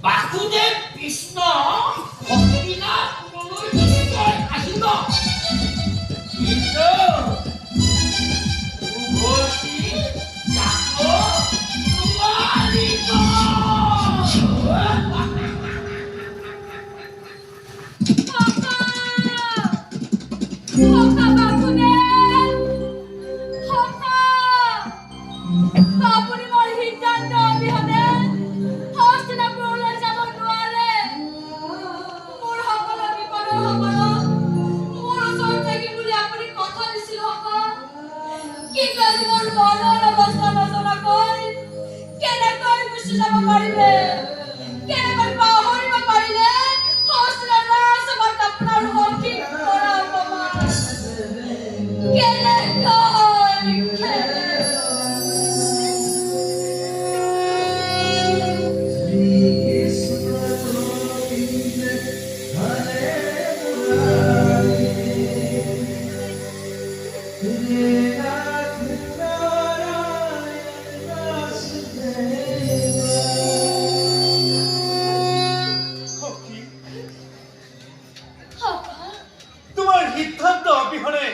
বাসুদেৱ কৃষ্ণ ভক্তিনা পুনলৈ আহিব কিন্তু উভতি যাব নোৱাৰিব। আপুনি মোৰ সিদ্ধান্ত অবিহনে হস্তিনাপুৰলৈ যাব নোৱাৰে। মোৰ সকলো বিপদৰ সময়ত মোৰ ওচৰত থাকিম বুলি আপুনি কথা দিছিল কিন্তু আজি মোৰ মনৰ অৱস্থা নজনাকৈ কেনেকৈ গুচি যাব পাৰিলে, কেনেকৈ পাহৰিব পাৰিলে হস্তিনাৰ ৰাজসভাত আপোনাৰ সখীক কৰা অপমান তোমাৰ সিদ্ধান্ত অবিহনে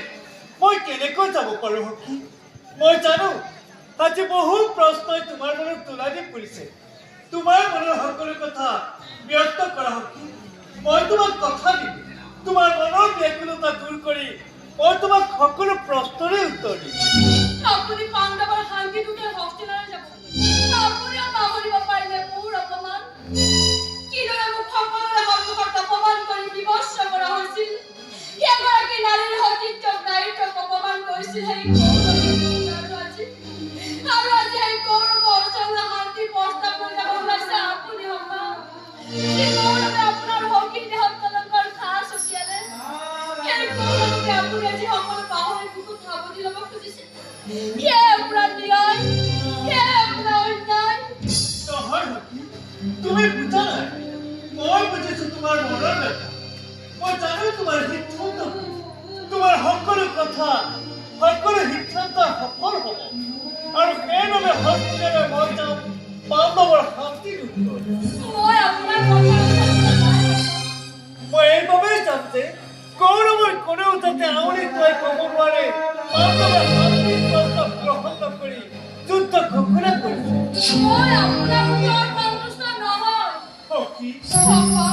মই কেনেকৈ যাব পাৰো সখী? মই জানো আজি বহু প্ৰশ্নই তোমাৰ মনত তোলা দি পৰিছে। তোমাৰ মনৰ সকলো কথা ব্যক্ত কৰা সখী। মই তোমাক কথা দিম, তোমাৰ মনৰ ব্যাকুলতা দূৰ কৰি মই তোমাক সকলো প্ৰশ্নৰে উত্তৰ দিম। আপুনি পাণ্ডৱৰ শান্তিদূতে হস্তিনালৈ যাব, আপুনিও পাহৰিব পাৰিলে মোৰ অপমান কিদৰে মোক সকলোৰে সন্মুখত অপমান কৰি বিভৎস কৰা হৈছিল। এগৰাকী নাৰীৰ সতীত্বক নাৰীত্বক অপমান কৰিছিল সেই আৰু আজি সেই গৌৰৱ অঞ্চলৰ শান্তি প্ৰস্তাৱ লৈ যাব ওলাইছে আপুনি সেই গৌৰৱে আপোনাৰ সখীৰ দেহত কলংকৰ ঘাঁ ছটিয়ালে। সেই গৌৰৱকে আপুনি আজি সকলো পাহৰি বুকুত সাৱটি ল'ব খুজিছে। আপোনাৰ ন্যায়, আপোনাৰ অন্যায় নহয় সখী, তুমি বুজা নাই। মই বুজিছো তোমাৰ মনৰ কথা। মই জানো তোমাৰ সিদ্ধান্ত কি। তোমাৰ সকলো কথা, সকলো সিদ্ধান্ত সফল হ'ব আৰু সেইবাবে হস্তিনালৈ মই যাম পাণ্ডৱৰ শান্তি দূত। মই আপোনাৰ কথা মই এইবাবেই যাম যে কৌৰৱৰ কোনেও যাতে আউৰি তই ক'ব নোৱাৰে পাণ্ডৱৰ শান্তিৰ প্ৰস্তাৱ গ্ৰহণ নকৰি যুদ্ধ ঘোষণা কৰিছে। মই আপোনাৰ ওপৰত সন্তুষ্ট নহয় সখী সখা